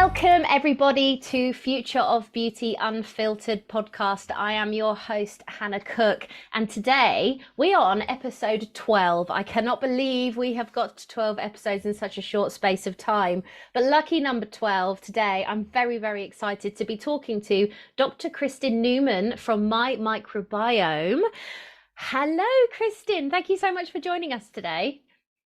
Welcome everybody to Future of Beauty Unfiltered podcast. I am your host, Hannah Cook, and today we are on episode 12. I cannot believe we have got to 12 episodes in such a short space of time, but lucky number 12 today. I'm very, very excited to be talking to Dr. Kristin Neumann from MyMicrobiome. Hello, Kristin. Thank you so much for joining us today.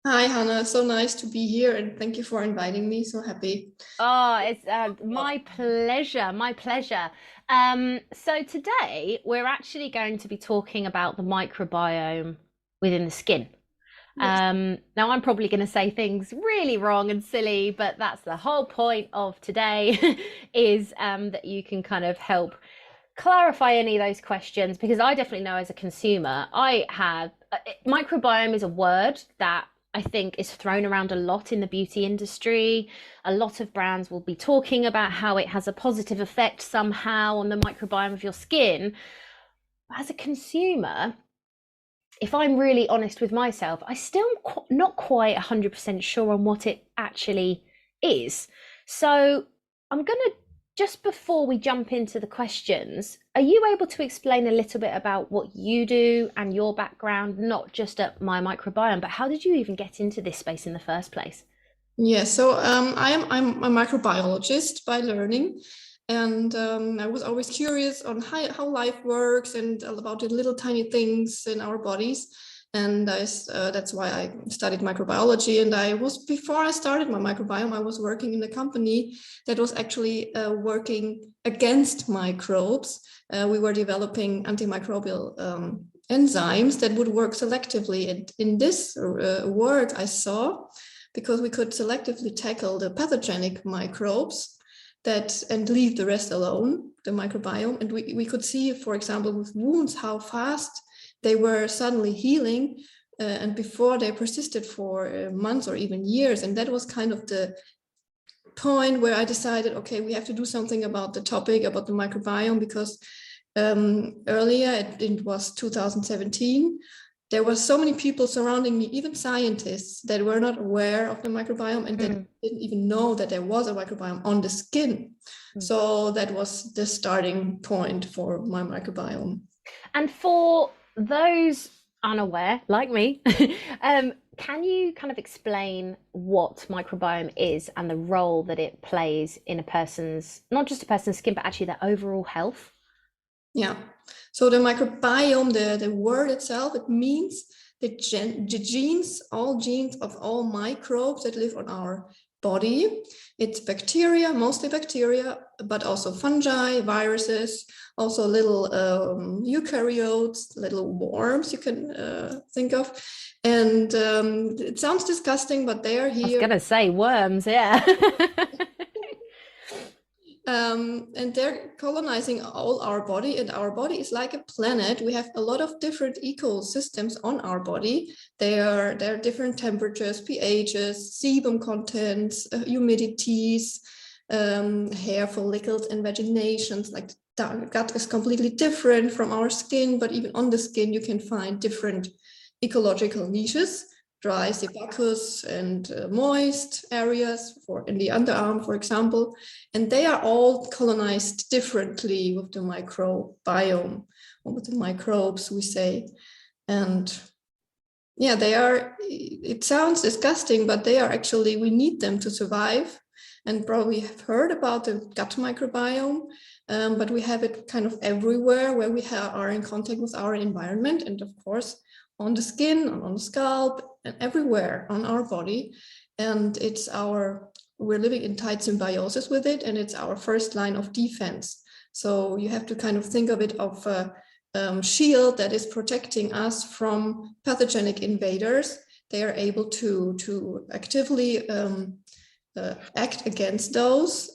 Hi, Hannah. So nice to be here, and thank you for inviting me. So happy. Oh, it's my pleasure, my pleasure. So today we're actually going to be talking about the microbiome within the skin. Yes. Now I'm probably going to say things really wrong and silly, but that's the whole point of today is that you can kind of help clarify any of those questions because I definitely know as a consumer, I have microbiome is a word that I think is thrown around a lot in the beauty industry. A lot of brands will be talking about how it has a positive effect somehow on the microbiome of your skin. As a consumer, if I'm really honest with myself, I still not quite 100% sure on what it actually is. So I'm going to, just before we jump into the questions, are you able to explain a little bit about what you do and your background, not just at MyMicrobiome, but how did you even get into this space in the first place? Yeah. I'm a microbiologist by learning, and I was always curious on how life works and about the little tiny things in our bodies. And that's why I studied microbiology. And before I started my microbiome, I was working in a company that was actually working against microbes. We were developing antimicrobial enzymes that would work selectively. And in this work, I saw, because we could selectively tackle the pathogenic microbes and leave the rest alone, the microbiome. And we could see, for example, with wounds, how fast they were suddenly healing, and before they persisted for months or even years. And that was kind of the point where I decided, okay, we have to do something about the topic, about the microbiome, because earlier, it was 2017, there were so many people surrounding me, even scientists, that were not aware of the microbiome and that didn't even know that there was a microbiome on the skin. So that was the starting point for my microbiome. And for those unaware, like me, can you kind of explain what microbiome is and the role that it plays in a person's, not just a person's skin, but actually their overall health? Yeah. So the microbiome, the word itself, it means the genes, all genes of all microbes that live on our body. It's bacteria, mostly bacteria, but also fungi, viruses, also little eukaryotes, little worms you can think of. And it sounds disgusting, but they are here. I was going to say worms, yeah. And they're colonizing all our body, and our body is like a planet. We have a lot of different ecosystems on our body. There are different temperatures, pHs, sebum contents, humidities, hair follicles, invaginations. Like the gut is completely different from our skin, but even on the skin, you can find different ecological niches. Dry sebaceous and moist areas in the underarm, for example, and they are all colonized differently with the microbiome, or with the microbes, we say. And yeah, it sounds disgusting, but they are actually, we need them to survive. And probably have heard about the gut microbiome, but we have it kind of everywhere where we are in contact with our environment, and of course on the skin, on the scalp, and everywhere on our body. And we're living in tight symbiosis with it, and it's our first line of defense. So you have to kind of think of it of a shield that is protecting us from pathogenic invaders. They are able to actively act against those,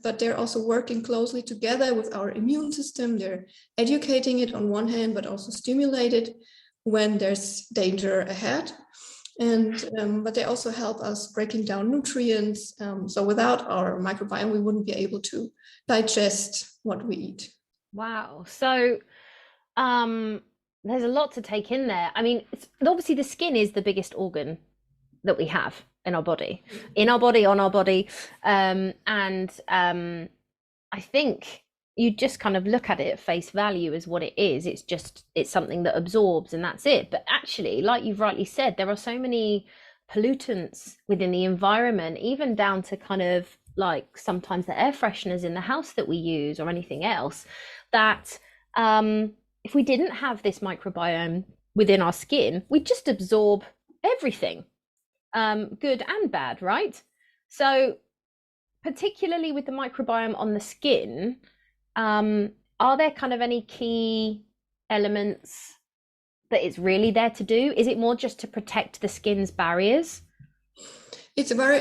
but they're also working closely together with our immune system. They're educating it on one hand, but also stimulate it when there's danger ahead. But they also help us breaking down nutrients. So without our microbiome, we wouldn't be able to digest what we eat. Wow. So there's a lot to take in there. I mean, obviously the skin is the biggest organ that we have in our body, on our body. I think you just kind of look at it at face value as what it is. It's something that absorbs and that's it. But actually, like you've rightly said, there are so many pollutants within the environment, even down to kind of like sometimes the air fresheners in the house that we use or anything else, that if we didn't have this microbiome within our skin, we'd just absorb everything, good and bad, right? So particularly with the microbiome on the skin, are there kind of any key elements that it's really there to do? Is it more just to protect the skin's barriers? It's very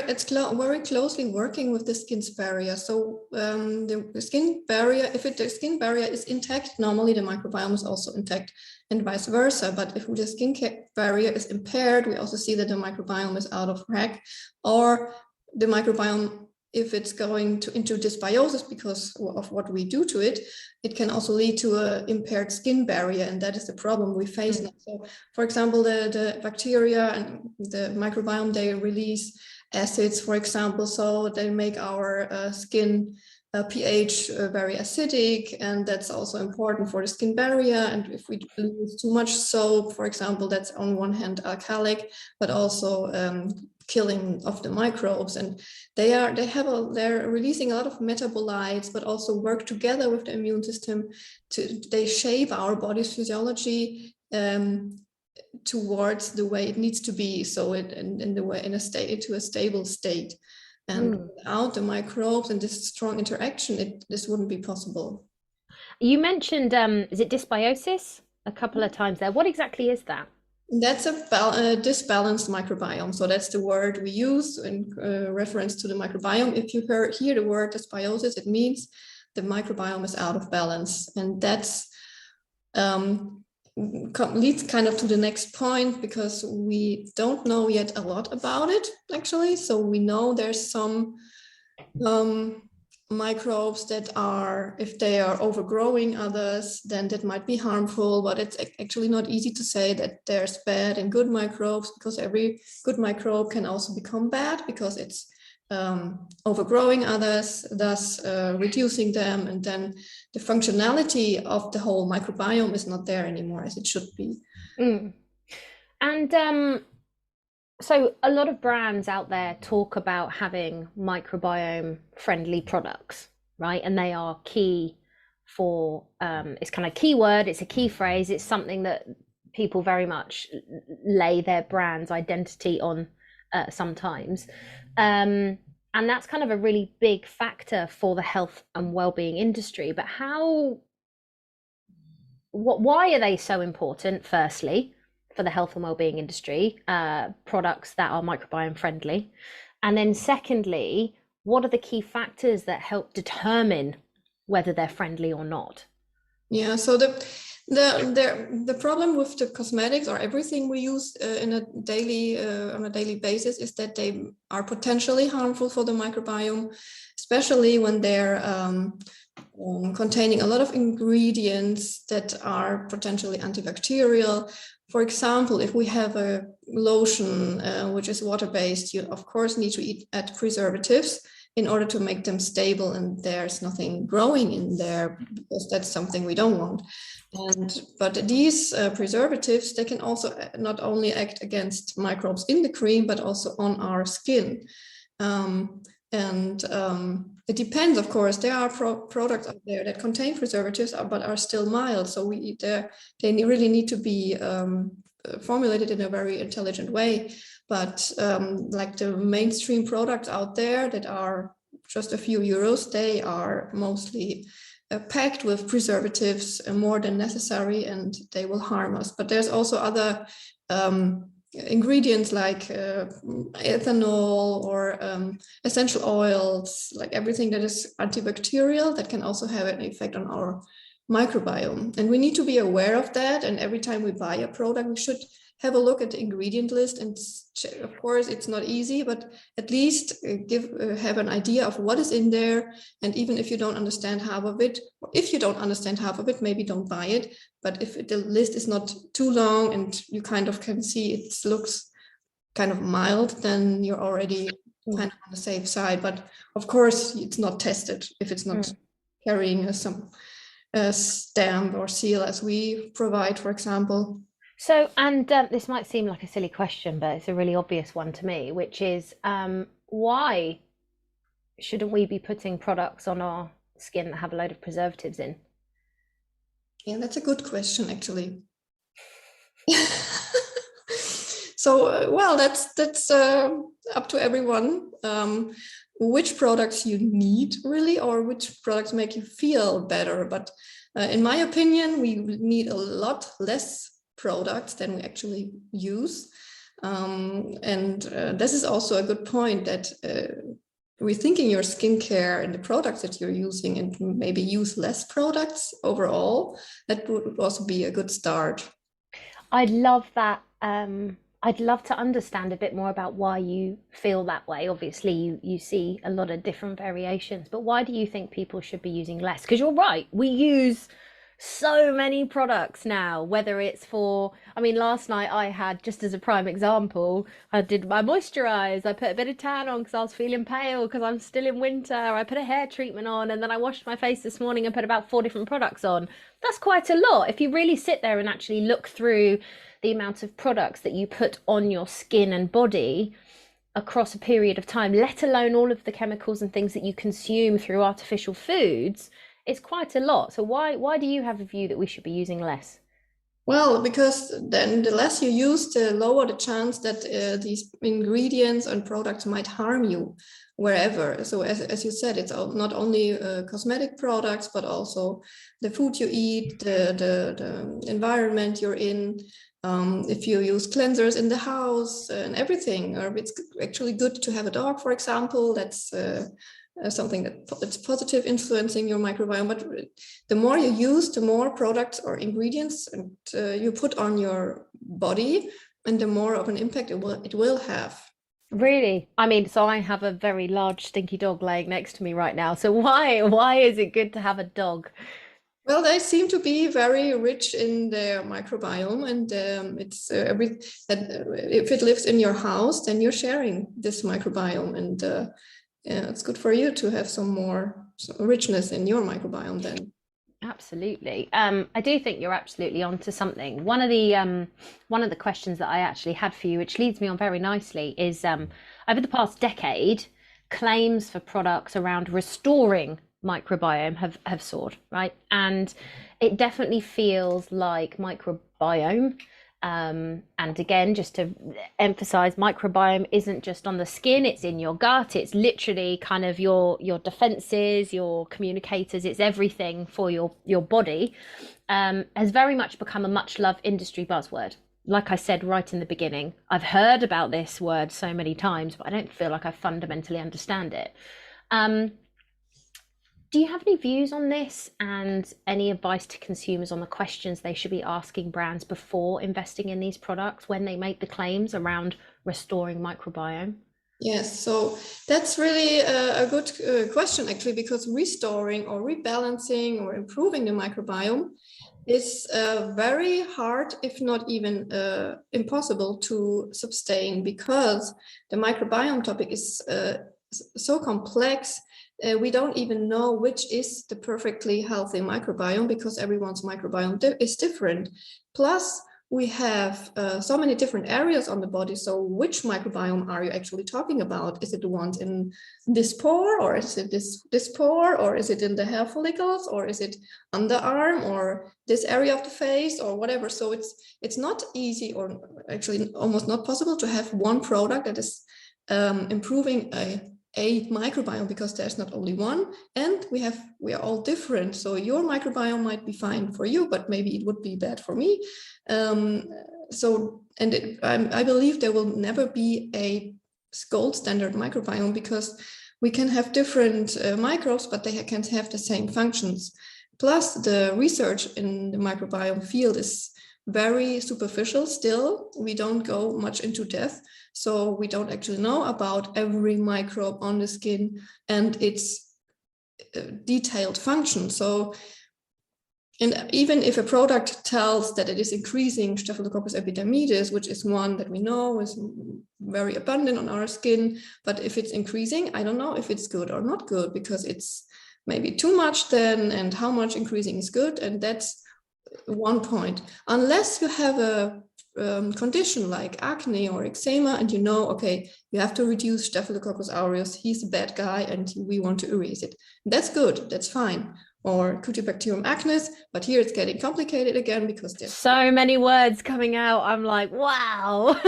closely working with the skin's barrier. So the skin barrier, if the skin barrier is intact, normally the microbiome is also intact, and vice versa. But if the skin barrier is impaired, we also see that the microbiome is out of whack, or the microbiome, if it's going into dysbiosis because of what we do to it, it can also lead to an impaired skin barrier, and that is the problem we face now. So, for example, the bacteria and the microbiome, they release acids, for example, so they make our skin pH very acidic, and that's also important for the skin barrier. And if we use too much soap, for example, that's on one hand alkalic, but also killing of the microbes, and they're releasing a lot of metabolites, but also work together with the immune system they shape our body's physiology towards the way it needs to be, so into a stable state. And without the microbes and this strong interaction, this wouldn't be possible. You mentioned is it dysbiosis a couple of times there? What exactly is that? That's a disbalanced microbiome. So that's the word we use in reference to the microbiome. If you hear the word dysbiosis, it means the microbiome is out of balance. And that's leads kind of to the next point, because we don't know yet a lot about it, actually. So we know there's some microbes that are, if they are overgrowing others, then that might be harmful, but it's actually not easy to say that there's bad and good microbes, because every good microbe can also become bad because it's overgrowing others, thus reducing them, and then the functionality of the whole microbiome is not there anymore as it should be. And so a lot of brands out there talk about having microbiome-friendly products, right? And they are key for, it's kind of keyword, it's a key phrase, it's something that people very much lay their brand's identity on sometimes. And that's kind of a really big factor for the health and well-being industry. But why are they so important, firstly? For the health and wellbeing industry, products that are microbiome friendly, and then secondly, what are the key factors that help determine whether they're friendly or not? Yeah, so the problem with the cosmetics or everything we use on a daily basis is that they are potentially harmful for the microbiome, especially when they're containing a lot of ingredients that are potentially antibacterial. For example, if we have a lotion which is water-based, you of course need to add preservatives in order to make them stable, and there's nothing growing in there because that's something we don't want. But these preservatives, they can also not only act against microbes in the cream, but also on our skin. It depends, of course. There are products out there that contain preservatives but are still mild, so they really need to be formulated in a very intelligent way. But like the mainstream products out there that are just a few euros, they are mostly packed with preservatives more than necessary, and they will harm us. But there's also other ingredients like ethanol or essential oils, like everything that is antibacterial, that can also have an effect on our microbiome. And we need to be aware of that. And every time we buy a product, we should have a look at the ingredient list. And of course, it's not easy, but at least have an idea of what is in there. And even if you don't understand half of it, or if you don't understand half of it, maybe don't buy it. But if the list is not too long and you kind of can see it looks kind of mild, then you're already kind of on the safe side. But of course, it's not tested if it's not carrying some stamp or seal as we provide, for example. So, and this might seem like a silly question, but it's a really obvious one to me, which is why shouldn't we be putting products on our skin that have a load of preservatives in? Yeah, that's a good question, actually. So, well, that's up to everyone. Which products you need really, or which products make you feel better. But in my opinion, we need a lot less products than we actually use. And this is also a good point, that rethinking your skincare and the products that you're using, and maybe use less products overall, that would also be a good start. I'd love that. I'd love to understand a bit more about why you feel that way. Obviously, you see a lot of different variations, but why do you think people should be using less? Because you're right, we use so many products now, whether it's for, I mean, last night I had, just as a prime example, I did my moisturize, I put a bit of tan on because I was feeling pale because I'm still in winter, I put a hair treatment on, and then I washed my face this morning and put about 4 different products on. That's quite a lot. If you really sit there and actually look through the amount of products that you put on your skin and body across a period of time, let alone all of the chemicals and things that you consume through artificial foods, it's quite a lot. So why do you have a view that we should be using less? Well, because then the less you use, the lower the chance that these ingredients and products might harm you wherever. So as you said, it's not only cosmetic products, but also the food you eat, the environment you're in. If you use cleansers in the house and everything, or it's actually good to have a dog, for example, that's something that's positive influencing your microbiome. But the more you use, the more products or ingredients and you put on your body, and the more of an impact it will have. Really? I mean, so I have a very large stinky dog laying next to me right now. So why is it good to have a dog? Well, they seem to be very rich in their microbiome, and it's if it lives in your house, then you're sharing this microbiome, and yeah, it's good for you to have some richness in your microbiome then. Absolutely. I do think you're absolutely onto something. One of the questions that I actually had for you, which leads me on very nicely, is over the past decade, claims for products around restoring microbiome have soared, right? And it definitely feels like microbiome. And again, just to emphasize, microbiome isn't just on the skin, it's in your gut, it's literally kind of your defenses, your communicators, it's everything for your body, has very much become a much loved industry buzzword. Like I said right in the beginning, I've heard about this word so many times, but I don't feel like I fundamentally understand it. Do you have any views on this, and any advice to consumers on the questions they should be asking brands before investing in these products when they make the claims around restoring microbiome? Yes, so that's really a good question, actually, because restoring or rebalancing or improving the microbiome is very hard, if not even impossible to sustain, because the microbiome topic is so complex. We don't even know which is the perfectly healthy microbiome, because everyone's microbiome is different. Plus, we have so many different areas on the body. So which microbiome are you actually talking about? Is it the ones in this pore, or is it this pore, or is it in the hair follicles, or is it underarm, or this area of the face, or whatever? So it's not easy, or actually almost not possible, to have one product that is improving a microbiome, because there's not only one, and we are all different. So your microbiome might be fine for you, but maybe it would be bad for me. I believe there will never be a gold standard microbiome, because we can have different microbes, but they can have the same functions. Plus, the research in the microbiome field is very superficial still. We don't go much into depth. So we don't actually know about every microbe on the skin and its detailed function. So And even if a product tells that it is increasing Staphylococcus epidermidis, which is one that we know is very abundant on our skin, but if it's increasing, I don't know if it's good or not good, because it's maybe too much then, and how much increasing is good. And that's one point. Unless you have a condition like acne or eczema, and you know, okay, you have to reduce Staphylococcus aureus, he's a bad guy and we want to erase it. That's good, that's fine. Or Cutibacterium acnes, but here it's getting complicated again because there's so many words coming out. I'm like, wow.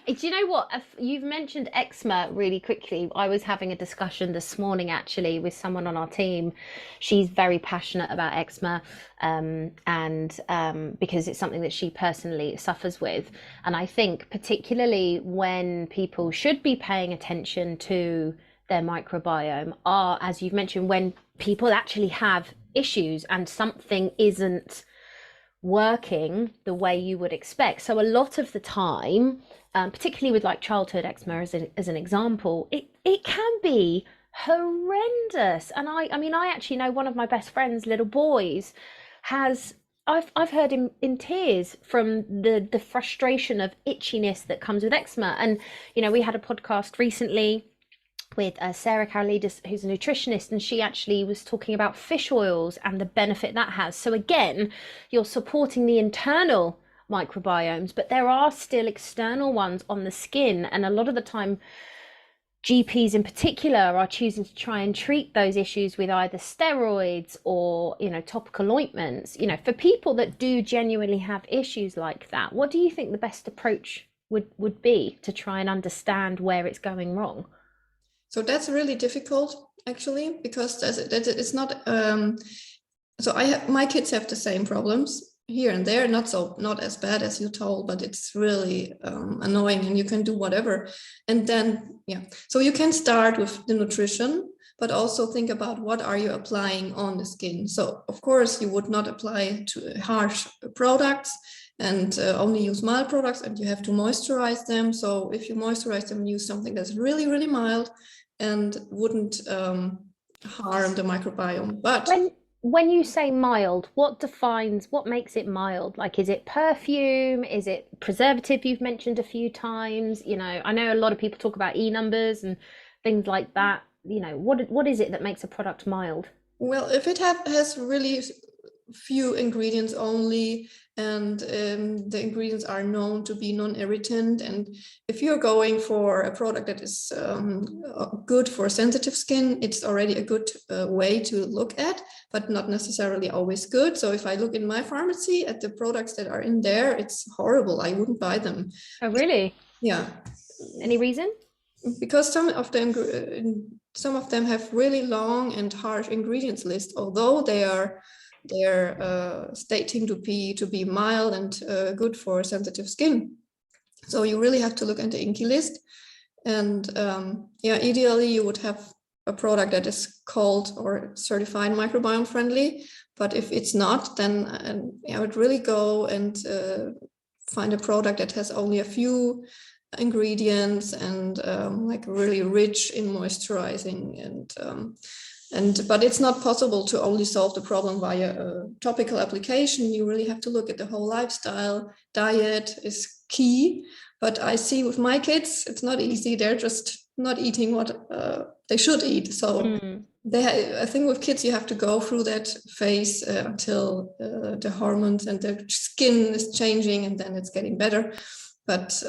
Do you know what? You've mentioned eczema really quickly. I was having a discussion this morning actually with someone on our team. She's very passionate about eczema, because it's something that she personally suffers with. And I think particularly when people should be paying attention to their microbiome are, as you've mentioned, when people actually have issues and something isn't working the way you would expect. So a lot of the time, particularly with like childhood eczema as an example, it can be horrendous. And I mean, I actually know one of my best friends' little boys has, I've heard him in tears from the frustration of itchiness that comes with eczema. And, you know, we had a podcast recently with Sarah Karolidis, who's a nutritionist, and she actually was talking about fish oils and the benefit that has. So again, you're supporting the internal microbiomes, but there are still external ones on the skin. And a lot of the time, GPs in particular are choosing to try and treat those issues with either steroids or, you know, topical ointments. You know, for people that do genuinely have issues like that, what do you think the best approach would be to try and understand where it's going wrong? So that's really difficult, actually, because it's not. So my kids have the same problems here and there, not as bad as you told, but it's really annoying, and you can do whatever. And then so you can start with the nutrition, but also think about what are you applying on the skin. So of course you would not apply to harsh products and only use mild products, and you have to moisturize them. So if you moisturize them, use something that's really, really mild and wouldn't harm the microbiome. But when you say mild, what makes it mild? Like, is it perfume? Is it preservative you've mentioned a few times? You know, I know a lot of people talk about E numbers and things like that. You know, what is it that makes a product mild? Well, if it has really few ingredients only, and the ingredients are known to be non-irritant, and if you're going for a product that is good for sensitive skin, it's already a good way to look at, but not necessarily always good. So if I look in my pharmacy at the products that are in there, it's horrible. I wouldn't buy them. Oh, really? Yeah. Any reason? Because some of them have really long and harsh ingredients list, although they're stating to be mild and good for sensitive skin. So you really have to look at the INCI list. And ideally you would have a product that is called or certified microbiome-friendly. But if it's not, then I would really go and find a product that has only a few ingredients and like really rich in moisturizing, but it's not possible to only solve the problem via a topical application. You really have to look at the whole lifestyle. Diet is key, but I see with my kids, it's not easy. They're just not eating what they should eat. So I think with kids, you have to go through that phase until the hormones and the skin is changing, and then it's getting better. But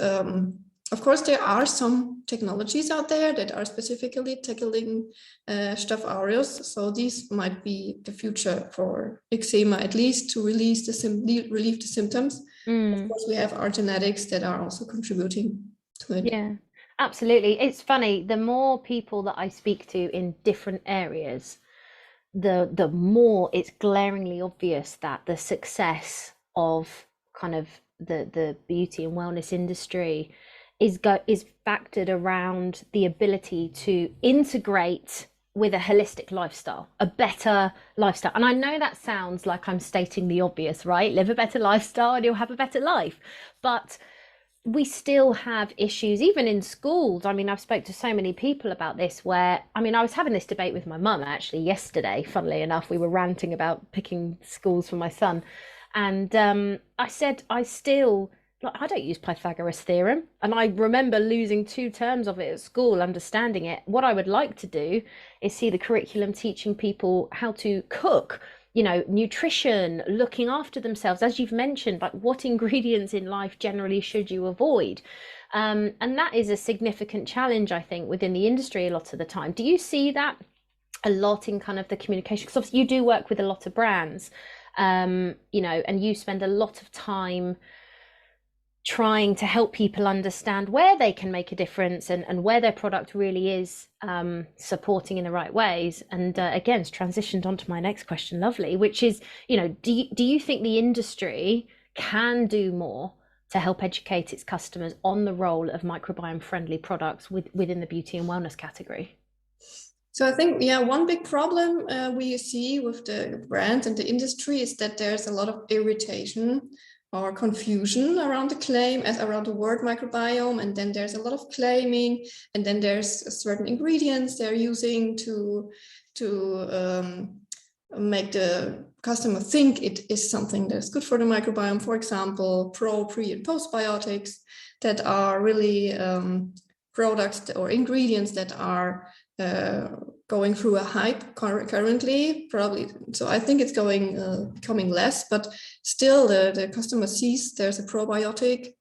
of course, there are some technologies out there that are specifically tackling Staph aureus. So these might be the future for eczema, at least to relieve the symptoms. Of course, we have our genetics that are also contributing to it. Yeah, absolutely. It's funny, the more people that I speak to in different areas, the more it's glaringly obvious that the success of kind of the beauty and wellness industry is factored around the ability to integrate with a holistic lifestyle, a better lifestyle. And I know that sounds like I'm stating the obvious, right? Live a better lifestyle and you'll have a better life. But we still have issues, even in schools. I mean, I've spoke to so many people about this where, I mean, I was having this debate with my mum actually yesterday, funnily enough. We were ranting about picking schools for my son. And I said, I still, like, I don't use Pythagoras theorem. And I remember losing 2 terms of it at school, understanding it. What I would like to do is see the curriculum teaching people how to cook, you know, nutrition, looking after themselves, as you've mentioned, like what ingredients in life generally should you avoid? And that is a significant challenge, I think, within the industry a lot of the time. Do you see that a lot in kind of the communication? Because obviously you do work with a lot of brands, you know, and you spend a lot of time trying to help people understand where they can make a difference and where their product really is supporting in the right ways. And again, it's transitioned onto my next question, lovely, which is, you know, do you think the industry can do more to help educate its customers on the role of microbiome friendly products within the beauty and wellness category? So I think, yeah, one big problem we see with the brands and the industry is that there's a lot of irritation or confusion around the claim, as around the word microbiome, and then there's a lot of claiming, and then there's certain ingredients they're using to make the customer think it is something that's good for the microbiome. For example, pre, and postbiotics that are really products or ingredients that are going through a hype currently, probably. So I think it's becoming less, but still the customer sees there's a probiotic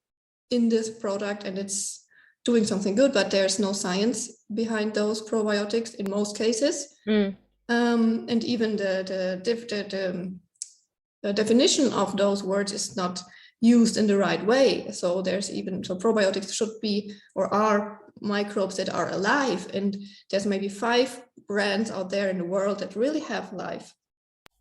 in this product and it's doing something good, but there's no science behind those probiotics in most cases. And even the definition of those words is not used in the right way. So probiotics should be or are microbes that are alive, and there's maybe 5 brands out there in the world that really have live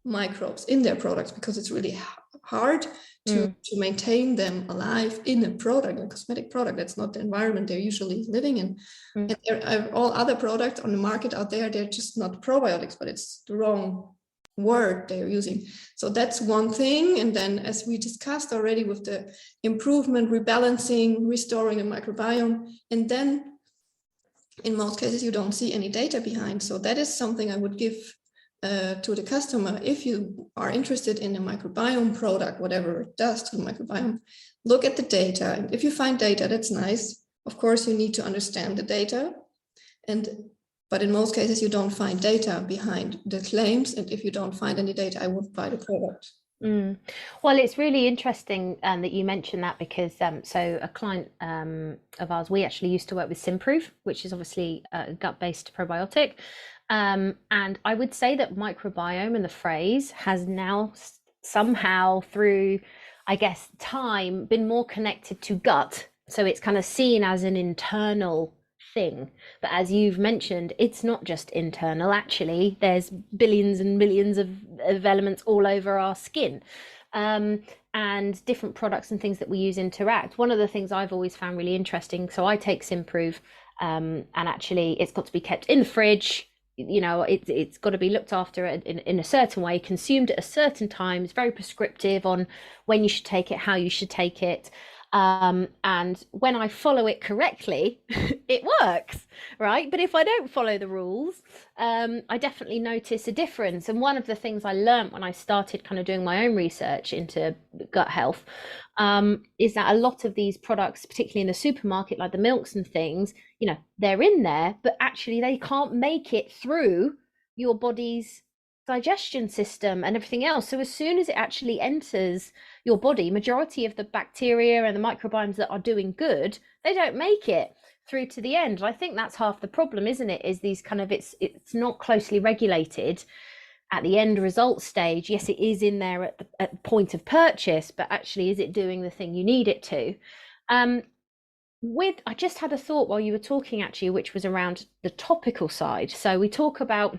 microbes in their products, because it's really hard to maintain them alive in a product, a cosmetic product. That's not the environment they're usually living in. And there are all other products on the market out there, they're just not probiotics, but it's the wrong word they're using. So that's one thing. And then, as we discussed already, with the improvement, rebalancing, restoring the microbiome, and then in most cases you don't see any data behind. So that is something I would give to the customer. If you are interested in a microbiome product, whatever it does to the microbiome, look at the data. And if you find data, that's nice. Of course, you need to understand the data, but in most cases, you don't find data behind the claims. And if you don't find any data, I wouldn't buy the product. Well, it's really interesting that you mentioned that, because so a client of ours, we actually used to work with Simprove, which is obviously a gut-based probiotic. And I would say that microbiome and the phrase has now somehow, through, I guess, time, been more connected to gut. So it's kind of seen as an internal thing. But as you've mentioned, it's not just internal. Actually, there's billions and millions of elements all over our skin. And different products and things that we use interact. One of the things I've always found really interesting, so I take Simprove, and actually it's got to be kept in the fridge. You know, it's got to be looked after in a certain way, consumed at a certain time. It's very prescriptive on when you should take it, how you should take it. And when I follow it correctly, it works, right? But if I don't follow the rules, I definitely notice a difference. And one of the things I learned when I started kind of doing my own research into gut health, is that a lot of these products, particularly in the supermarket, like the milks and things, you know, they're in there, but actually they can't make it through your body's digestion system and everything else. So as soon as it actually enters your body, majority of the bacteria and the microbiomes that are doing good, they don't make it through to the end. And I think that's half the problem, isn't it? Is these kind of, it's not closely regulated at the end result stage. Yes, it is in there at the point of purchase, but actually, is it doing the thing you need it to? I just had a thought while you were talking, actually, which was around the topical side. So we talk about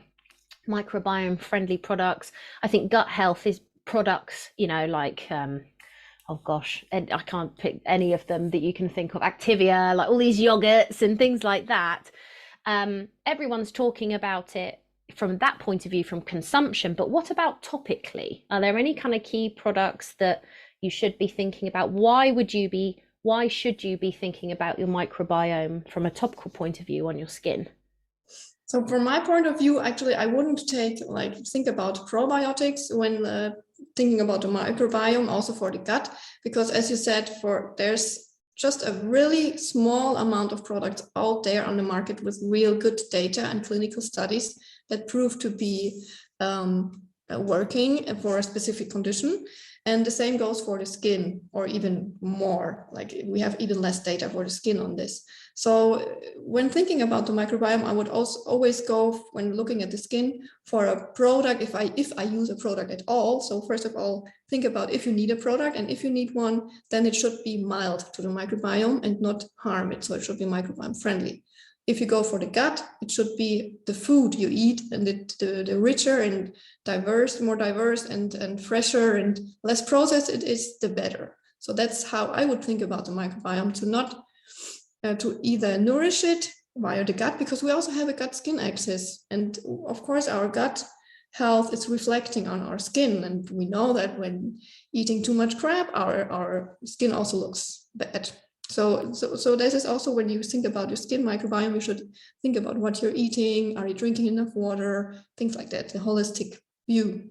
microbiome friendly products. I think gut health is products, you know, like oh gosh, and I can't pick any of them that you can think of. Activia, like all these yogurts and things like that. Everyone's talking about it from that point of view, from consumption. But what about topically? Are there any kind of key products that you should be thinking about? Why would you be why should you be thinking about your microbiome from a topical point of view on your skin? So from my point of view, actually, I wouldn't think about probiotics when thinking about the microbiome, also for the gut, because as you said, there's just a really small amount of products out there on the market with real good data and clinical studies that prove to be working for a specific condition. And the same goes for the skin, or even more, like we have even less data for the skin on this. So when thinking about the microbiome, I would also always go, when looking at the skin, for a product, if I use a product at all. So first of all, think about if you need a product, and if you need one, then it should be mild to the microbiome and not harm it. So it should be microbiome friendly. If you go for the gut, it should be the food you eat, and the richer and more diverse and fresher and less processed it is, the better. So that's how I would think about the microbiome, to not to either nourish it via the gut, because we also have a gut-skin axis, and of course our gut health is reflecting on our skin, and we know that when eating too much crab, our skin also looks bad. So this is also, when you think about your skin microbiome, you should think about what you're eating. Are you drinking enough water? Things like that, the holistic view.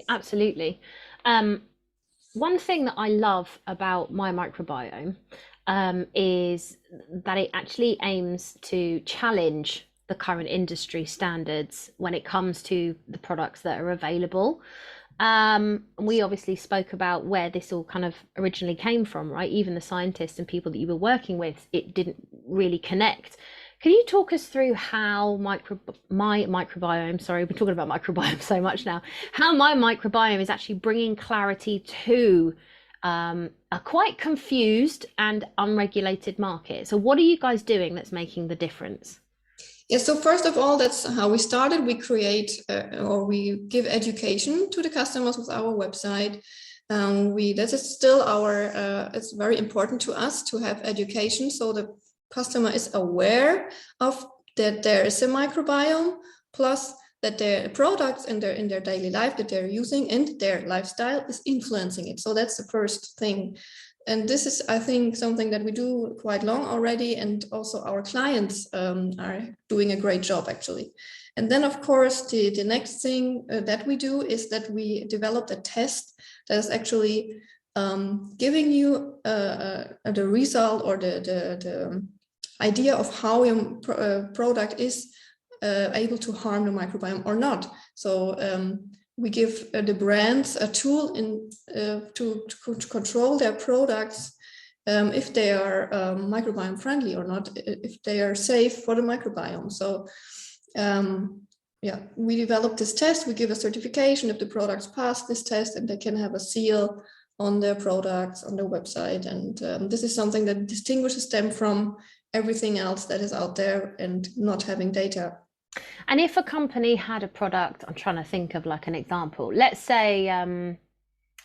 Absolutely. One thing that I love about my microbiome is that it actually aims to challenge the current industry standards when it comes to the products that are available. We obviously spoke about where this all kind of originally came from, right? Even the scientists and people that you were working with, it didn't really connect. Can you talk us through how my microbiome, sorry, we're talking about microbiome so much now, how my microbiome is actually bringing clarity to a quite confused and unregulated market? So what are you guys doing that's making the difference? Yeah, so first of all, that's how we started. We create or we give education to the customers with our website. This is still it's very important to us to have education, so the customer is aware of that there is a microbiome, plus that their products in their daily life that they're using and their lifestyle is influencing it. So that's the first thing. And this is, I think, something that we do quite long already, and also our clients are doing a great job, actually. And then, of course, the next thing that we do is that we developed a test that is actually giving you the result, or the idea of how your product is able to harm the microbiome or not. So we give the brands a tool to control their products, if they are microbiome friendly or not, if they are safe for the microbiome. So yeah, we developed this test. We give a certification if the products pass this test, and they can have a seal on their products on their website. And this is something that distinguishes them from everything else that is out there and not having data. And if a company had a product, I'm trying to think of like an example. Let's say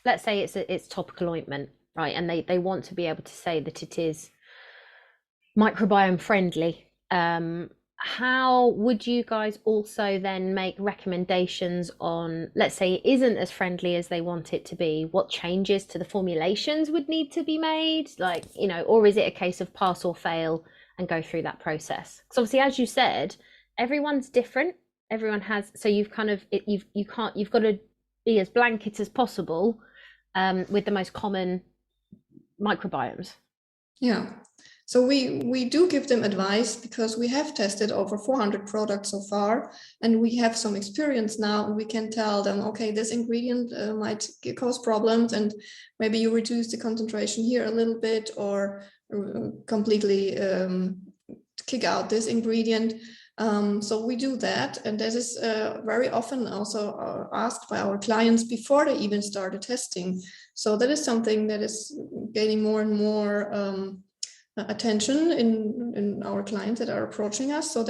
it's topical ointment, right? And they want to be able to say that it is microbiome friendly. How would you guys also then make recommendations on, let's say it isn't as friendly as they want it to be, what changes to the formulations would need to be made? Like, or is it a case of pass or fail and go through that process? Because obviously, as you said, everyone's different. Everyone has, so you've got to be as blanket as possible with the most common microbiomes. Yeah. So we do give them advice, because we have tested over 400 products so far, and we have some experience now, and we can tell them, okay, this ingredient might cause problems, and maybe you reduce the concentration here a little bit, or completely kick out this ingredient. So we do that, and this is very often also asked by our clients before they even start the testing. So that is something that is gaining more and more attention in our clients that are approaching us. So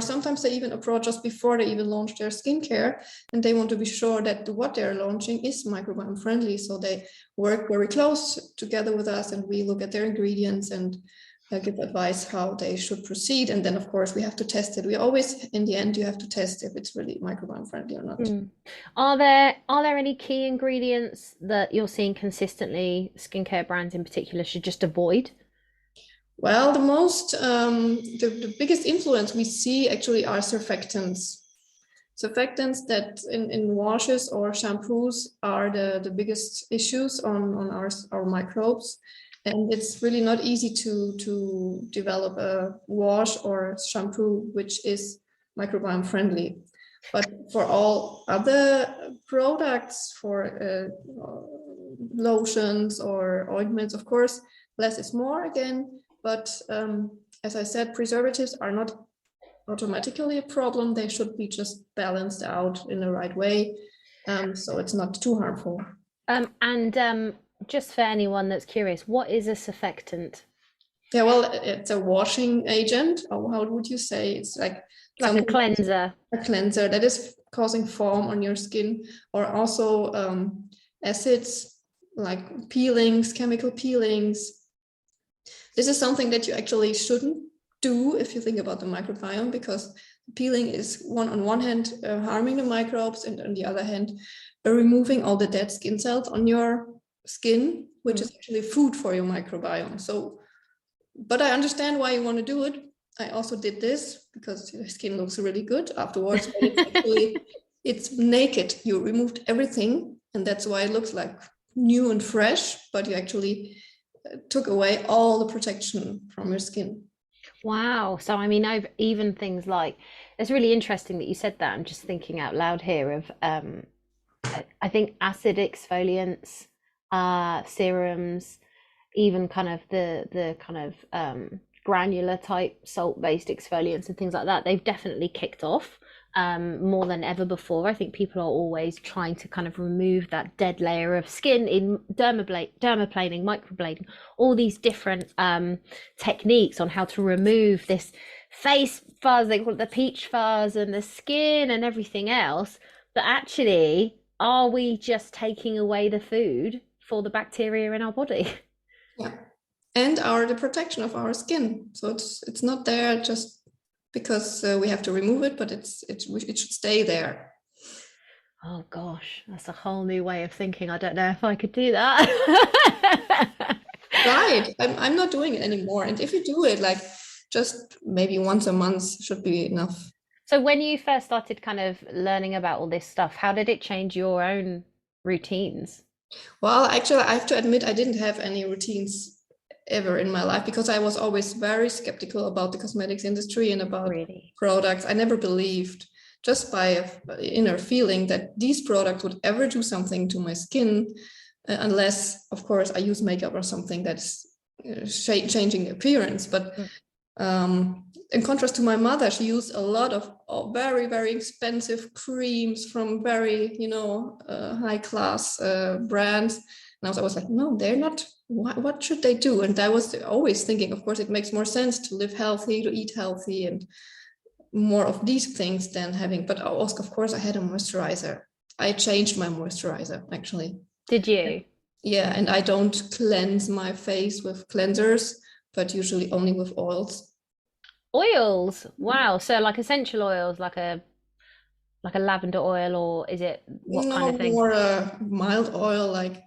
sometimes they even approach us before they even launch their skincare, and they want to be sure that what they're launching is microbiome friendly. So they work very close together with us, and we look at their ingredients and give advice how they should proceed. And then, of course, we have to test it. We always, in the end, you have to test if it's really microbiome friendly or not. Mm. Are there any key ingredients that you're seeing consistently skincare brands in particular should just avoid? Well, the biggest influence we see actually are surfactants. Surfactants that in washes or shampoos are the biggest issues on our microbes. And it's really not easy to develop a wash or shampoo which is microbiome friendly. But for all other products, for lotions or ointments, of course, less is more again. But as I said, preservatives are not automatically a problem. They should be just balanced out in the right way, so it's not too harmful. And just for anyone that's curious, what is a surfactant? Yeah, well, it's a washing agent, or how would you say? It's like Like a cleanser. a cleanser that is causing foam on your skin, or also acids like peelings, chemical peelings. This is something that you actually shouldn't do if you think about the microbiome, because peeling is on one hand harming the microbes, and on the other hand removing all the dead skin cells on your skin, which is actually food for your microbiome. So, but I understand why you want to do it. I also did this because your skin looks really good afterwards, but it's actually it's naked. You removed everything, and that's why it looks like new and fresh, but you actually took away all the protection from your skin. Wow. So, I mean, even things like, it's really interesting that you said that. I'm just thinking out loud here of, I think acid exfoliants, serums, even kind of the kind of granular type salt-based exfoliants and things like that, they've definitely kicked off more than ever before. I think people are always trying to kind of remove that dead layer of skin in dermaplaning, microblading, all these different techniques on how to remove this face fuzz, they call it the peach fuzz, and the skin and everything else. But actually, are we just taking away the food for the bacteria in our body? Yeah, and the protection of our skin. So it's not there just because we have to remove it, but it should stay there. Oh gosh, that's a whole new way of thinking. I don't know if I could do that. Right. I'm not doing it anymore. And if you do it, like just maybe once a month should be enough. So when you first started kind of learning about all this stuff, how did it change your own routines? Well, actually, I have to admit, I didn't have any routines ever in my life because I was always very skeptical about the cosmetics industry and about Really? products. I never believed, just by an inner feeling, that these products would ever do something to my skin, unless, of course, I use makeup or something that's changing appearance. But in contrast to my mother, she used a lot of very, very expensive creams from very, high class brands. And I was like, no, they're not. What should they do? And I was always thinking, of course, it makes more sense to live healthy, to eat healthy, and more of these things than having. But also, of course, I had a moisturizer. I changed my moisturizer, actually. Did you? Yeah, and I don't cleanse my face with cleansers, but usually only with oils. Oils. Wow. So like essential oils, like a lavender oil, or is it what kind No, of thing? more mild oil, like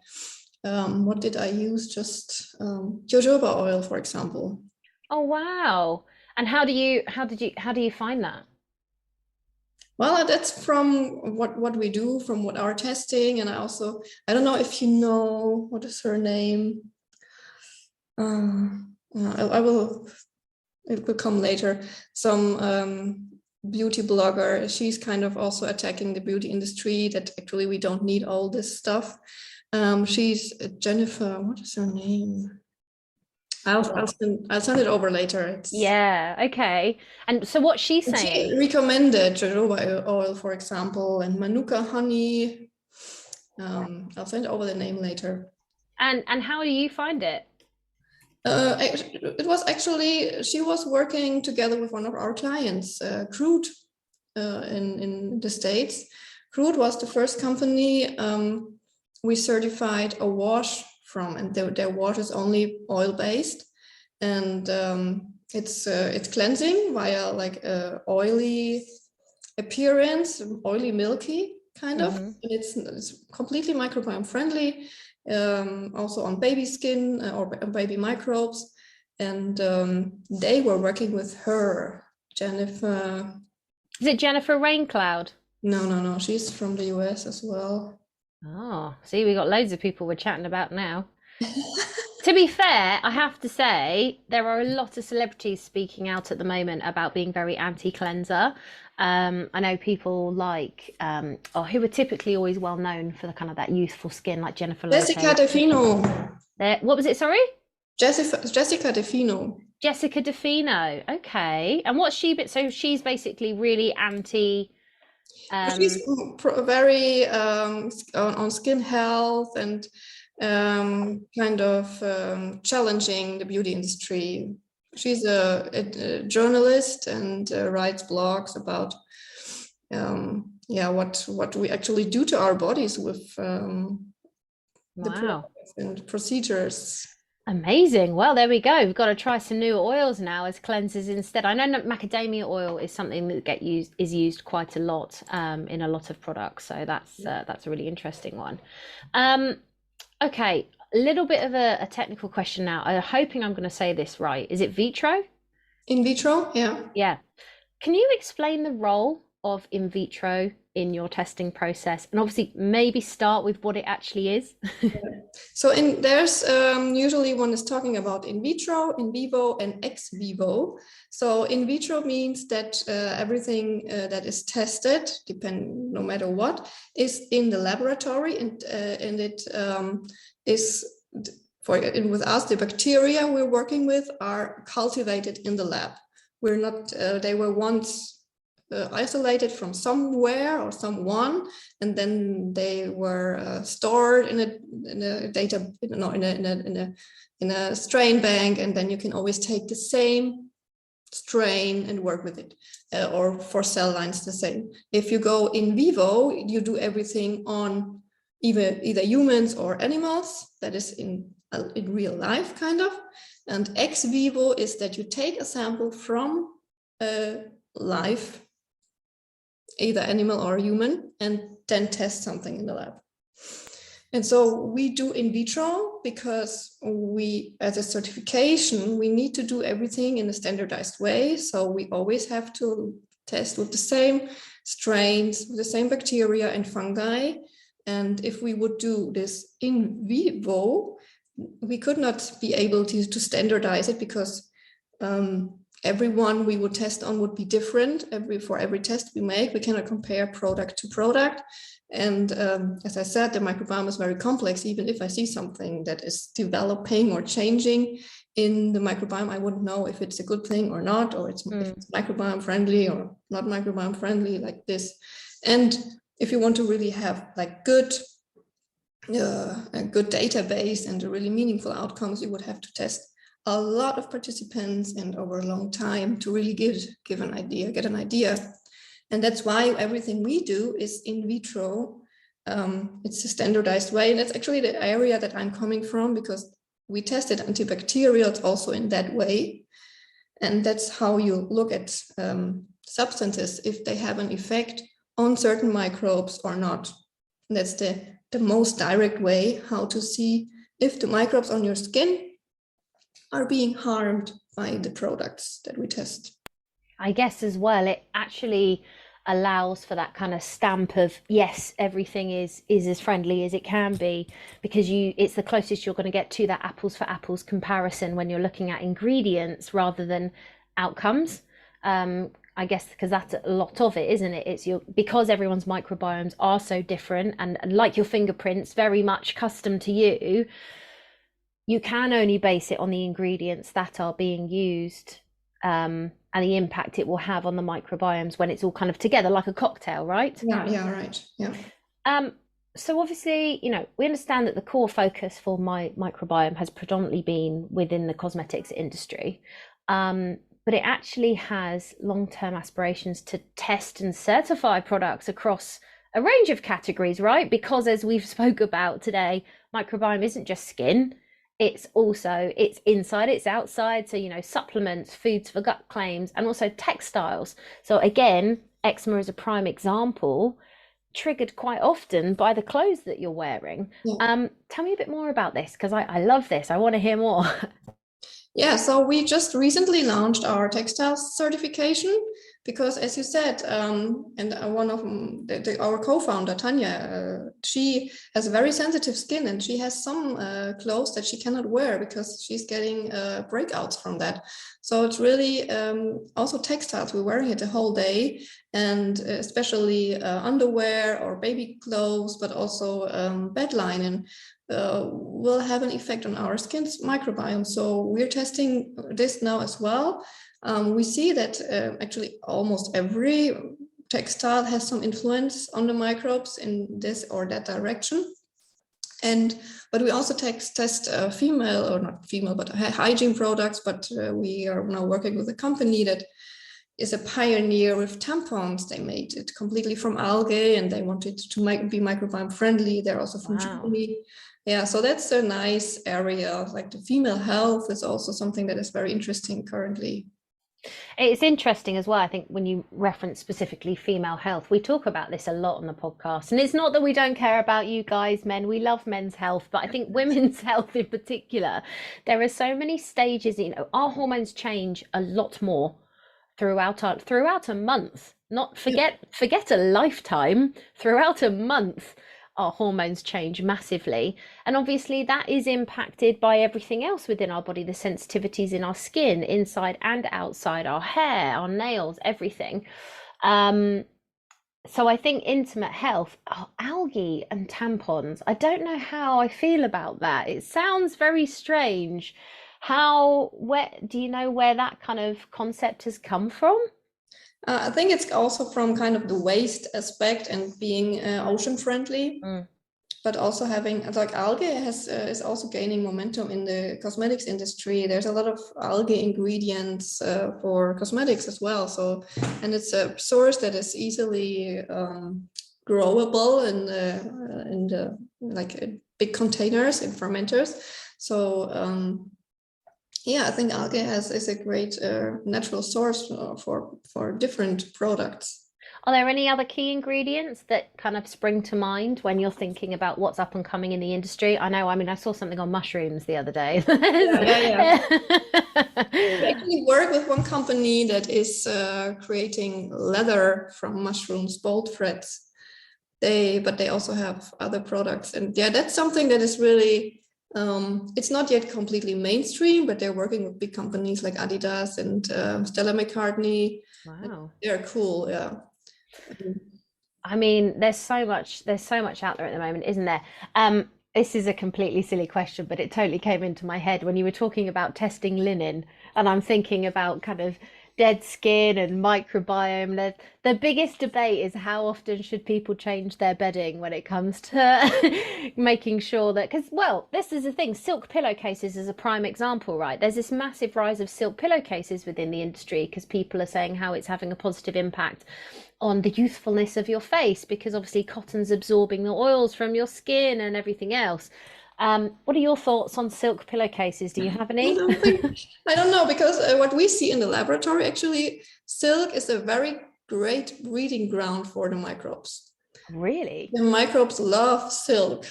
what did I use? Just jojoba oil, for example. Oh wow. And how do you find that? Well, that's from what we do, from what our testing, and I don't know if you know what is her name. I will. It will come later. Some beauty blogger. She's kind of also attacking the beauty industry. That actually we don't need all this stuff. She's Jennifer. What is her name? I'll send it over later. Yeah, okay. And so what's she She saying? recommended jojoba oil, for example, and manuka honey. I'll send over the name later. And how do you find it? It was actually, she was working together with one of our clients, Crude, in the States. Crude was the first company we certified a wash from, and their wash is only oil-based. and it's cleansing via like a oily appearance, oily, milky kind of. Mm-hmm. And it's completely microbiome friendly, also on baby skin or baby microbes. And they were working with her, Jennifer. Is it Jennifer Raincloud? No, she's from the US as well. Oh, see, we got loads of people we're chatting about now. To be fair, I have to say there are a lot of celebrities speaking out at the moment about being very anti-cleanser. I know people like, who are typically always well known for the kind of that youthful skin, like Jennifer Jessica Lopez. Defino. What was it? Sorry, Jessica Defino. Jessica Defino. Okay, and what's she been? So she's basically really anti. She's very on skin health and kind of challenging the beauty industry. She's a journalist and writes blogs about what we actually do to our bodies with the Wow. products and procedures. Amazing. Well, there we go. We've got to try some new oils now as cleansers instead. I know that macadamia oil is something that is used quite a lot in a lot of products, so that's a really interesting one. Okay, a little bit of a technical question now. I'm hoping I'm going to say this right. Is it vitro? In vitro, yeah. Yeah. Can you explain the role of in vitro in your testing process, and obviously maybe start with what it actually is? So there's usually one is talking about in vitro, in vivo, and ex vivo. So in vitro means that everything that is tested, no matter what, is in the laboratory, and it is with us, the bacteria we're working with are cultivated in the lab. We're not. They were once isolated from somewhere or someone, and then they were stored in a data, in a strain bank, and then you can always take the same strain and work with it, or for cell lines the same. If you go in vivo, you do everything on either humans or animals, that is in real life kind of. And ex vivo is that you take a sample from a live, either animal or human, and then test something in the lab. And so we do in vitro because we, as a certification, we need to do everything in a standardized way. So we always have to test with the same strains, with the same bacteria and fungi. And if we would do this in vivo, we could not be able to standardize it, because everyone we would test on would be different. For every test we make, we cannot compare product to product. And as I said, the microbiome is very complex. Even if I see something that is developing or changing in the microbiome, I wouldn't know if it's a good thing or not, or if it's microbiome friendly or not microbiome friendly, like this. And if you want to really have like a good database and really meaningful outcomes, you would have to test a lot of participants and over a long time to really get an idea. And that's why everything we do is in vitro. It's a standardized way. And that's actually the area that I'm coming from, because we tested antibacterials also in that way. And that's how you look at substances, if they have an effect on certain microbes or not. And that's the most direct way how to see if the microbes on your skin are being harmed by the products that we test. I guess as well, it actually allows for that kind of stamp of, yes, everything is as friendly as it can be, because it's the closest you're going to get to that apples for apples comparison when you're looking at ingredients rather than outcomes. I guess because that's a lot of it, isn't it? Because everyone's microbiomes are so different, and like your fingerprints, very much custom to you. You can only base it on the ingredients that are being used, and the impact it will have on the microbiomes when it's all kind of together like a cocktail, right? Yeah, right. Yeah. So obviously, we understand that the core focus for my microbiome has predominantly been within the cosmetics industry, but it actually has long-term aspirations to test and certify products across a range of categories, right? Because as we've spoke about today, microbiome isn't just skin. it's inside, it's outside. So, supplements, foods for gut claims, and also textiles. So again, eczema is a prime example, triggered quite often by the clothes that you're wearing. Yeah. Tell me a bit more about this, because I love this. I want to hear more. Yeah, so we just recently launched our textiles certification because, as you said, and one of our co-founder Tanya, she has very sensitive skin, and she has some clothes that she cannot wear because she's getting breakouts from that. So it's really also textiles. We're wearing it the whole day, and especially underwear or baby clothes, but also bed linen. Will have an effect on our skin's microbiome. So we're testing this now as well. We see that actually almost every textile has some influence on the microbes in this or that direction. But we also test female, or not female, but hygiene products. But we are now working with a company that is a pioneer with tampons. They made it completely from algae, and they wanted to be microbiome friendly. They're also from Germany. Yeah, so that's a nice area. Like the female health is also something that is very interesting currently. It's interesting as well. I think when you reference specifically female health, we talk about this a lot on the podcast. And it's not that we don't care about you guys, men. We love men's health, but I think women's health in particular, there are so many stages. Our hormones change a lot more throughout a month. Not forget a lifetime. Throughout a month, our hormones change massively, and obviously that is impacted by everything else within our body, the sensitivities in our skin, inside and outside, our hair, our nails, everything. So I think intimate health, algae and tampons, I don't know how I feel about that. It sounds very strange. Where do you know where that kind of concept has come from? I think it's also from kind of the waste aspect and being ocean friendly, but also having like algae is also gaining momentum in the cosmetics industry. There's a lot of algae ingredients for cosmetics as well. So, and it's a source that is easily growable in the like big containers in fermenters. So yeah, I think algae is a great natural source for different products. Are there any other key ingredients that kind of spring to mind when you're thinking about what's up and coming in the industry? I know, I mean, I saw something on mushrooms the other day. Yeah. We actually work with one company that is creating leather from mushrooms, bolt threads. But they also have other products, and yeah, that's something that is really it's not yet completely mainstream, but they're working with big companies like Adidas and Stella McCartney. Wow. They're cool, yeah. I mean, there's so much out there at the moment, isn't there? This is a completely silly question, but it totally came into my head when you were talking about testing linen, and I'm thinking about kind of dead skin and microbiome. The biggest debate is how often should people change their bedding when it comes to making sure that, because, well, this is the thing, silk pillowcases is a prime example, right? There's this massive rise of silk pillowcases within the industry because people are saying how it's having a positive impact on the youthfulness of your face, because obviously cotton's absorbing the oils from your skin and everything else. What are your thoughts on silk pillowcases? Do you have any? I don't know, because what we see in the laboratory, actually, silk is a very great breeding ground for the microbes. Really? The microbes love silk.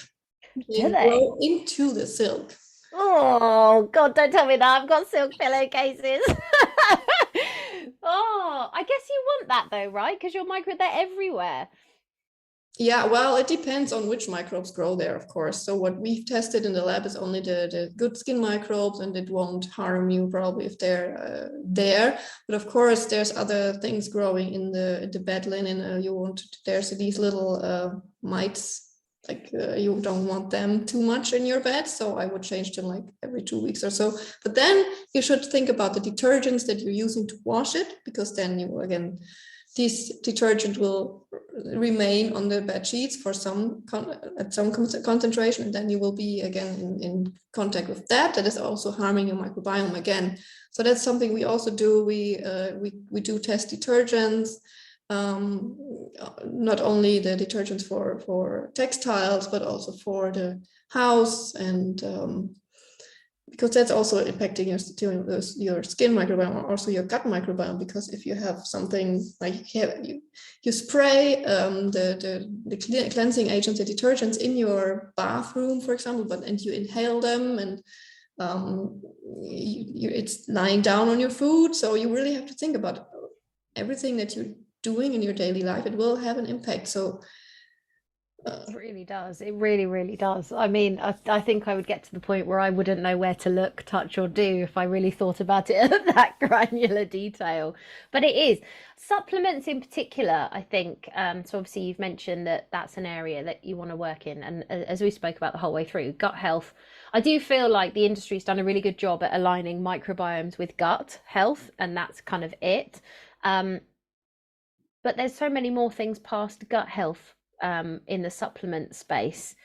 Do They they? grow into the silk. Oh, God, don't tell me that. I've got silk pillowcases. Oh, I guess you want that though, right? Because they're everywhere. Yeah, well, it depends on which microbes grow there, of course. So what we've tested in the lab is only the good skin microbes, and it won't harm you probably if they're there. But of course, there's other things growing in the bed linen. There's these little mites, like you don't want them too much in your bed. So I would change them like every 2 weeks or so. But then you should think about the detergents that you're using to wash it, because then this detergent will remain on the bed sheets for at some concentration, and then you will be again in contact with that is also harming your microbiome again. So that's something we also do. We do test detergents, not only the detergents for textiles, but also for the house, and because that's also impacting your skin microbiome, or also your gut microbiome. Because if you have something like you spray the cleansing agents, the detergents in your bathroom, for example, and you inhale them, and it's lying down on your food. So you really have to think about everything that you're doing in your daily life. It will have an impact. So it really does. It really, really does. I mean, I think I would get to the point where I wouldn't know where to look, touch, or do if I really thought about it at that granular detail. But it is. Supplements in particular, I think. So obviously you've mentioned that that's an area that you want to work in. And as we spoke about the whole way through, gut health, I do feel like the industry's done a really good job at aligning microbiomes with gut health, and that's kind of it. But there's so many more things past gut health in the supplement space.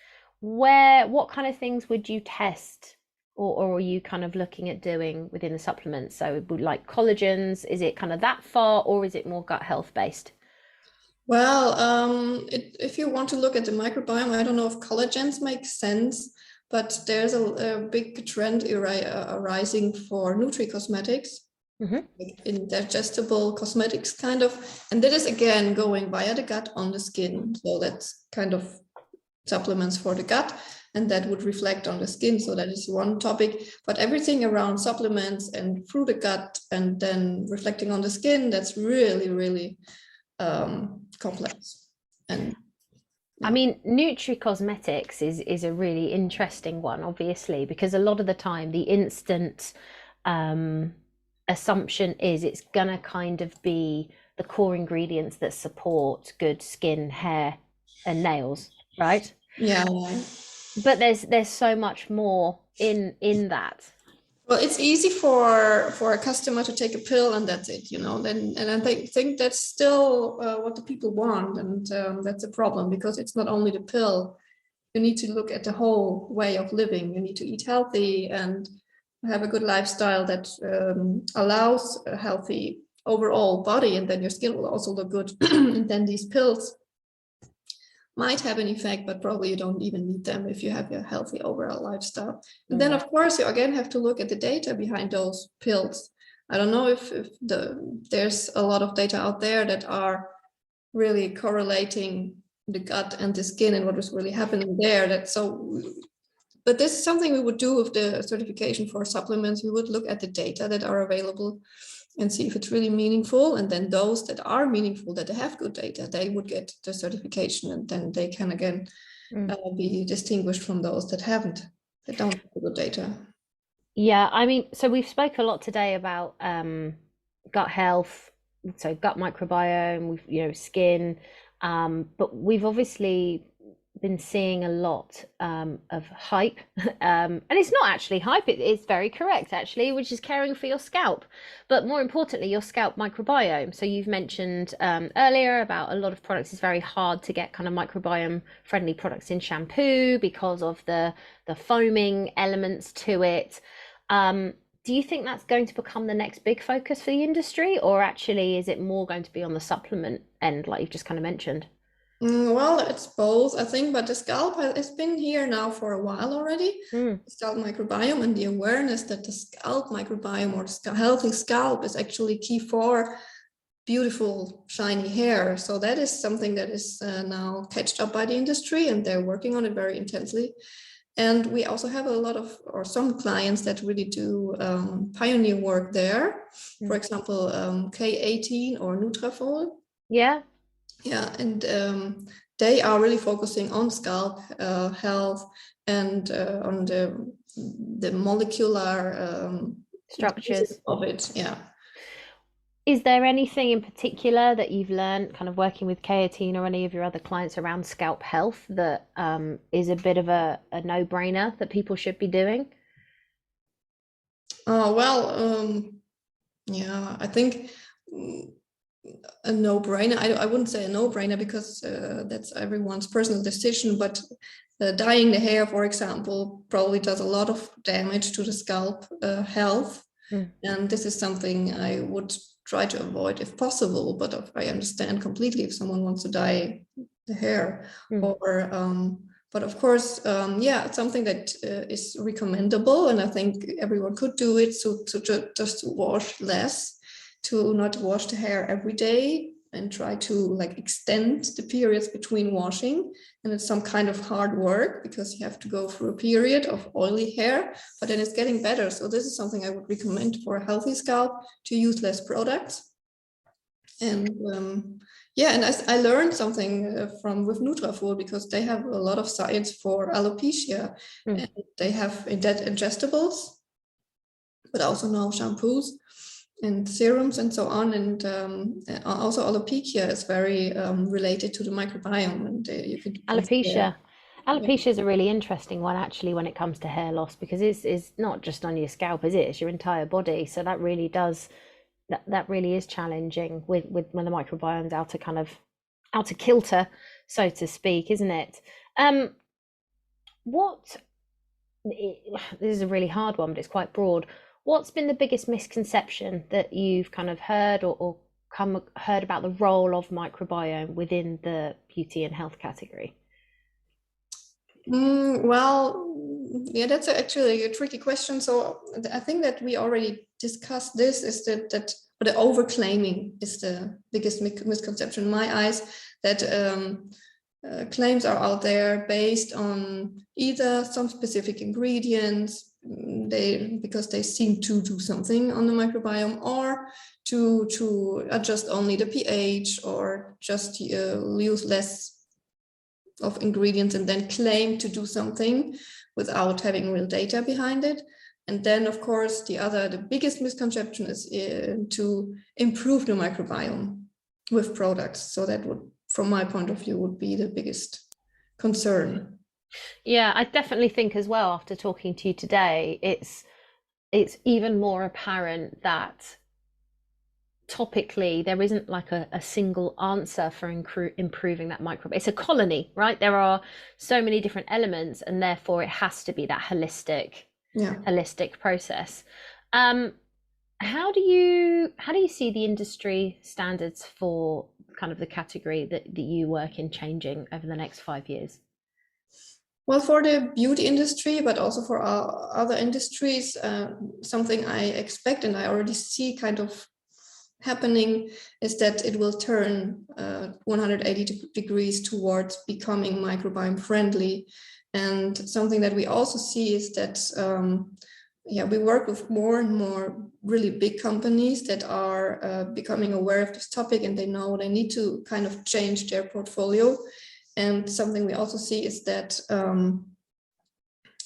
What kind of things would you test, or are you kind of looking at doing within the supplements? So like collagens, is it kind of that far, or is it more gut health based? well, if you want to look at the microbiome, I don't know if collagens make sense, but there's a big trend arising for nutri-cosmetics, in digestible cosmetics kind of, and that is again going via the gut on the skin. So that's kind of supplements for the gut, and that would reflect on the skin. So that is one topic, but everything around supplements and through the gut and then reflecting on the skin, that's really, really complex. And I mean, nutri-cosmetics is a really interesting one, obviously, because a lot of the time the instant assumption is it's gonna kind of be the core ingredients that support good skin, hair, and nails, right? yeah. But there's so much more in that. Well, it's easy for a customer to take a pill and that's it, Then, and I think that's still what the people want, and that's a problem, because it's not only the pill. You need to look at the whole way of living. You need to eat healthy and have a good lifestyle that allows a healthy overall body, and then your skin will also look good. And then these pills might have an effect, but probably you don't even need them if you have a healthy overall lifestyle. And then, of course, you again have to look at the data behind those pills. I don't know if there's a lot of data out there that are really correlating the gut and the skin and what is really happening there. But this is something we would do with the certification for supplements. We would look at the data that are available and see if it's really meaningful. And then those that are meaningful, that have good data, they would get the certification, and then they can again be distinguished from those that don't have good data. Yeah, I mean, so we've spoke a lot today about gut health, so gut microbiome, skin, but we've obviously been seeing a lot of hype, and it's not actually hype, it's very correct actually, which is caring for your scalp, but more importantly your scalp microbiome. So you've mentioned earlier about a lot of products. It's very hard to get kind of microbiome friendly products in shampoo because of the foaming elements to it. Do you think that's going to become the next big focus for the industry, or actually is it more going to be on the supplement end, like you've just kind of mentioned? Well, it's both, I think, but the scalp has been here now for a while already. The scalp microbiome and the awareness that the scalp microbiome, or the healthy scalp, is actually key for beautiful, shiny hair. So that is something that is now catched up by the industry, and they're working on it very intensely. And we also have some clients that really do pioneer work there. For example, K18 or Nutrafol. Yeah. Yeah, and they are really focusing on scalp health and on the molecular structures of it. Yeah. Is there anything in particular that you've learned kind of working with K18 or any of your other clients around scalp health that is a bit of a no-brainer that people should be doing? Yeah, I think a no-brainer. I wouldn't say a no-brainer, because that's everyone's personal decision, but dyeing the hair, for example, probably does a lot of damage to the scalp health. And this is something I would try to avoid if possible, but I understand completely if someone wants to dye the hair, or But of course, yeah, it's something that is recommendable, and I think everyone could do it. So to just wash less, to not wash the hair every day, and try to like extend the periods between washing. And it's some kind of hard work because you have to go through a period of oily hair, but then it's getting better. So this is something I would recommend for a healthy scalp, to use less products. And yeah, and I learned something from with Nutrafol, because they have a lot of science for alopecia, and they have ingestibles, but also now shampoos and serums and so on. And also alopecia is very related to the microbiome, and you could Alopecia. Alopecia is a really interesting one, actually, when it comes to hair loss, because it's not just on your scalp, is it? It's your entire body. So that really does, that really is challenging with when the microbiome's out of kilter, so to speak, isn't it? What this is a really hard one, but it's quite broad. What's been the biggest misconception that you've kind of heard or heard about the role of microbiome within the beauty and health category? Well, yeah, that's actually a tricky question. So I think that we already discussed this, is that the overclaiming is the biggest misconception in my eyes, that claims are out there based on either some specific ingredients, because they seem to do something on the microbiome, or to adjust only the pH, or just use less of ingredients and then claim to do something without having real data behind it. And then, of course, the biggest misconception is to improve the microbiome with products. So that would, from my point of view, would be the biggest concern. Yeah, I definitely think as well, after talking to you today, it's even more apparent that topically there isn't like a single answer for improving that microbiome. It's a colony, right? There are so many different elements, and therefore it has to be that holistic process. How do you see the industry standards for kind of the category that you work in changing over the next 5 years? Well, for the beauty industry, but also for our other industries, something I expect and I already see kind of happening is that it will turn 180 degrees towards becoming microbiome friendly. And something that we also see is that we work with more and more really big companies that are becoming aware of this topic, and they know they need to kind of change their portfolio. And something we also see is that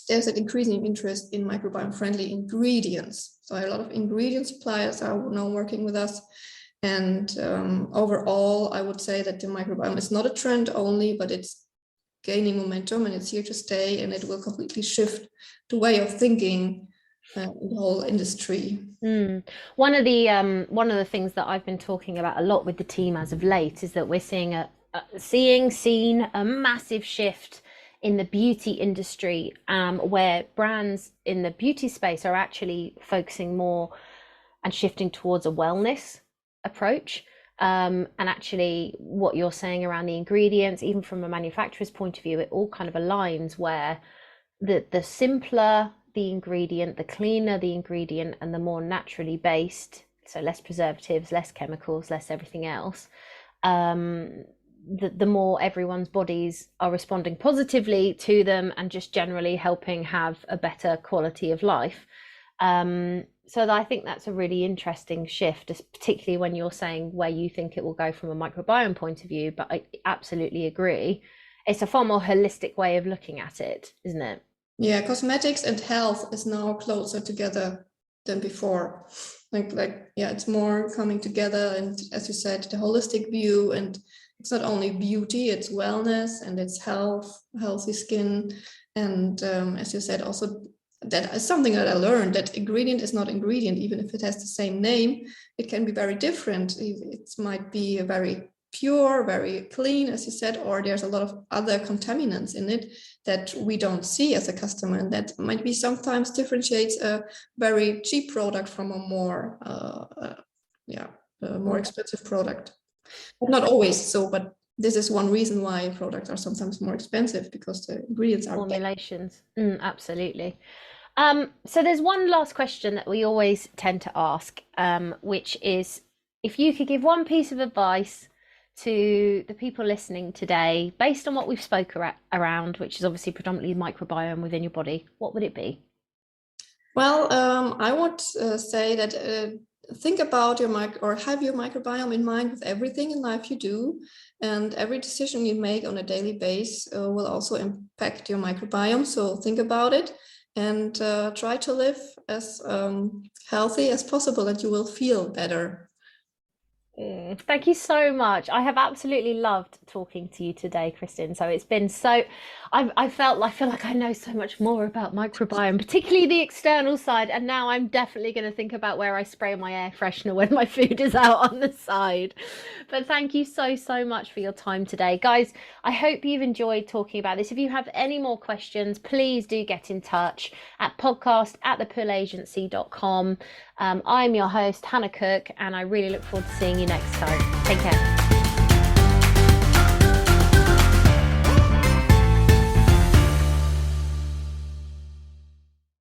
there's an increasing interest in microbiome-friendly ingredients. So a lot of ingredient suppliers are now working with us. And overall, I would say that the microbiome is not a trend only, but it's gaining momentum, and it's here to stay, and it will completely shift the way of thinking in the whole industry. One of the things that I've been talking about a lot with the team as of late is that we're seeing a massive shift in the beauty industry, where brands in the beauty space are actually focusing more and shifting towards a wellness approach. And actually what you're saying around the ingredients, even from a manufacturer's point of view, it all kind of aligns, where the simpler the ingredient, the cleaner the ingredient, and the more naturally based, so less preservatives, less chemicals, less everything else, the more everyone's bodies are responding positively to them, and just generally helping have a better quality of life. So I think that's a really interesting shift, particularly when you're saying where you think it will go from a microbiome point of view. But I absolutely agree. It's a far more holistic way of looking at it, isn't it? Yeah, cosmetics and health is now closer together than before. Yeah, it's more coming together. And as you said, the holistic view, and it's not only beauty, it's wellness, and it's health, healthy skin. And as you said, also that is something that I learned, that ingredient is not ingredient. Even if it has the same name, it can be very different. It might be a very pure, very clean, as you said, or there's a lot of other contaminants in it that we don't see as a customer, and that might be sometimes differentiates a very cheap product from a more more expensive product. Not always so, but this is one reason why products are sometimes more expensive, because the ingredients are better. Formulations. Absolutely. So there's one last question that we always tend to ask, which is if you could give one piece of advice to the people listening today, based on what we've spoke around, which is obviously predominantly the microbiome within your body, what would it be? Well, I would say that think about your have your microbiome in mind with everything in life you do, and every decision you make on a daily basis will also impact your microbiome. So think about it and try to live as healthy as possible, and you will feel better. Thank you so much. I have absolutely loved talking to you today, Kristin. So it's been so, I feel like I know so much more about microbiome, particularly the external side. And now I'm definitely going to think about where I spray my air freshener when my food is out on the side. But thank you so much for your time today, guys. I hope you've enjoyed talking about this. If you have any more questions, please do get in touch at podcast@thepullagency.com. I'm your host, Hannah Cook, and I really look forward to seeing you next time. Take care.